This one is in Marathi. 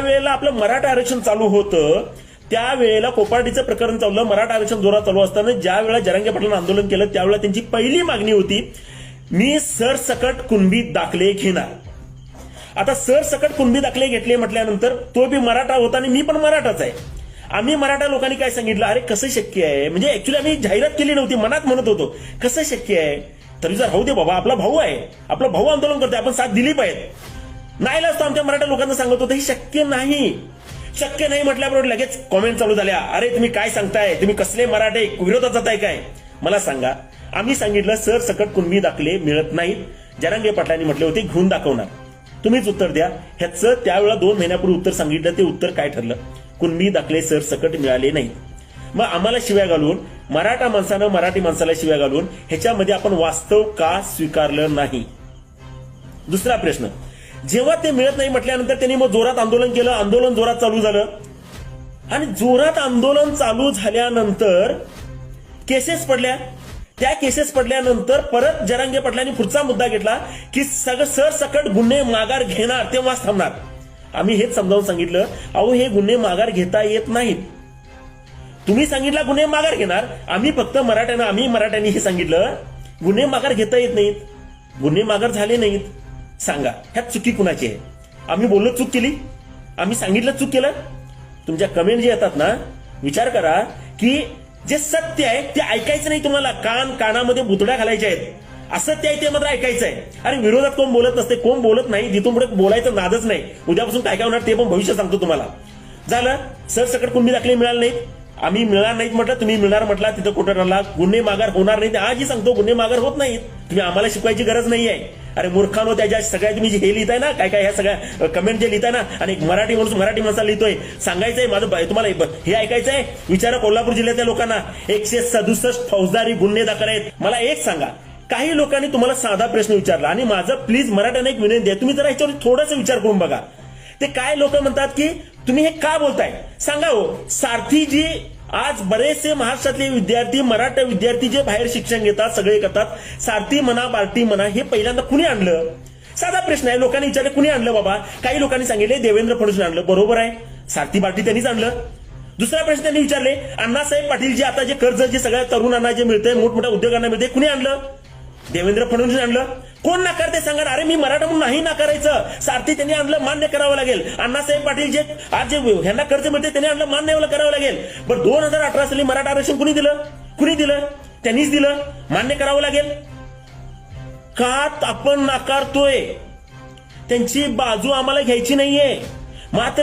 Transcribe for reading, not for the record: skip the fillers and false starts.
वेळेला आपलं मराठा आरक्षण चालू होतं त्यावेळेला कोपर्डीचं प्रकरण चाललं, मराठा आरक्षण जोरात चालू असताना ज्या वेळेला जरांगे पाटलांनी आंदोलन केलं त्यावेळेला त्यांची पहिली मागणी होती, मी सरसकट कुणबी दाखले घेणार. आता सरसकट कुणबी दाखले घेतले म्हटल्यानंतर तो बी मराठा होता आणि मी पण मराठाच आहे. आम्ही मराठा लोकांनी काय सांगितलं, अरे कसं शक्य आहे, म्हणजे ऍक्च्युली आम्ही जाहिरात केली नव्हती, मनात म्हणत होतो कसं शक्य आहे, तरी जर राहू दे बाबा, आपला भाऊ आहे, आपला भाऊ आंदोलन करतोय, आपण साथ दिली पाहिजे. नाही असतो आमच्या मराठा लोकांना सांगत होतं हे शक्य नाही. शक्य नाही म्हटल्याबरोबर लगेच कॉमेंट चालू झाल्या, अरे तुम्ही काय सांगताय, तुम्ही कसले मराठे विरोधात जाताय काय. मला सांगा, आम्ही सांगितलं सरसकट कुणबी दाखले मिळत नाहीत, जरांगे पाटलांनी म्हटले होते घेऊन दाखवणार. तुम्हीच उत्तर द्या. ह्याचं त्यावेळेला 2 महिन्यापूर्वी उत्तर सांगितलं, ते उत्तर काय ठरलं, कुणबी दाखले सरसकट मिळाले नाहीत. मग आम्हाला शिव्या घालून, मराठा माणसानं मराठी माणसाला शिव्या घालून ह्याच्यामध्ये आपण वास्तव का स्वीकारलं नाही. दुसरा प्रश्न, जेव्हा ते मिळत नाही म्हटल्यानंतर त्यांनी मग जोरात आंदोलन केलं, आंदोलन जोरात चालू झालं आणि जोरात आंदोलन चालू झाल्यानंतर केसेस पडल्या. त्या केसेस पडल्यानंतर परत जरांगे पाटलांनी पुढचा मुद्दा घेतला की सगळं सरसकट गुन्हे माघार घेणार तेव्हाच थांबणार. आम्ही हेच समजावून सांगितलं, अहो हे गुन्हे माघार घेता येत नाहीत. तुम्ही सांगितलं गुन्हे माघार घेणार, आम्ही मराठ्यांनी हे सांगितलं गुन्हे माघार घेता येत नाहीत. गुन्हे माघार झाले नाहीत. सांगा ह्यात चुकी कुणाची आहे. आम्ही बोललो चूक केली, आम्ही सांगितलं चूक केलं. तुमच्या कमेंट जे येतात ना, विचार करा की जे सत्य आहे ते ऐकायचं नाही, तुम्हाला कानामध्ये बुतड्या घालायच्या आहेत. असत्य आहे ते मात्र ऐकायचं आहे. अरे विरोधात कोण बोलत नसते, कोण बोलत नाही, तिथून पुढे बोलायचं नादच नाही. उद्यापासून काय काय होणार ते पण भविष्य सांगतो तुम्हाला. झालं, सरसकट कुणबी दाखले मिळाले नाहीत, आम्ही मिळणार नाहीत म्हटलं, तुम्ही मिळणार म्हटला, तिथं कोर्टाला गुन्हे माघार होणार नाहीत. आजही सांगतो गुन्हे माघार होत नाहीत. तुम्ही आम्हाला शिकवायची गरज नाहीये. अरे मूर्खांनो, त्याच्या सगळ्या तुम्ही जे हे लिहिताय ना, काय काय ह्या सगळ्या कमेंट जे लिहिताय ना, आणि एक मराठी माणसा लिहितोय, सांगायचंय माझं तुम्हाला हे ऐकायचंय. विचारा कोल्हापूर जिल्ह्यातल्या लोकांना 167 फौजदारी गुन्हे दाखल आहेत. मला एक सांगा, काही लोकांनी तुम्हाला साधा प्रश्न विचारला आणि माझं प्लीज मराठ्याने एक विनंती आहे, तुम्ही जरा ह्याच्यावर थोडासा विचार करून बघा. ते काय लोक म्हणतात की तुम्ही हे का बोलताय, सांगा हो. सारथी जी आज बरेचसे महाराष्ट्रातले विद्यार्थी, मराठा विद्यार्थी जे बाहेर शिक्षण घेतात, सगळे करतात, सारथी म्हणा बार्टी म्हणा, हे पहिल्यांदा कुणी आणलं? साधा प्रश्न आहे. लोकांनी विचारले कुणी आणलं बाबा, काही लोकांनी सांगितले देवेंद्र फडणवीस आणलं. बरोबर आहे, सारथी बार्टी त्यांनीच आणलं. दुसरा प्रश्न त्यांनी विचारले अण्णासाहेब पाटील जे आता जे कर्ज जे सगळ्या तरुणांना जे मिळतंय, मोठमोठ्या उद्योगांना मिळते, कुणी आणलं? देवेंद्र फडणवीस आणलं. कोण नाकारते सांगा. अरे मी मराठा म्हणून नाही नाकारायचं, सारथी त्यांनी आणलं, मान्य करावं लागेल. अण्णासाहेब पाटील जे आज जे ह्यांना कर्ज मिळते त्यांनी आणलं, मान्य करावं लागेल. पण 2018 साली मराठा आरक्षण कुणी दिलं? कुणी दिलं? त्यांनीच दिलं, मान्य करावं लागेल. का आपण नाकारतोय? त्यांची बाजू आम्हाला घ्यायची नाहीये. मात्र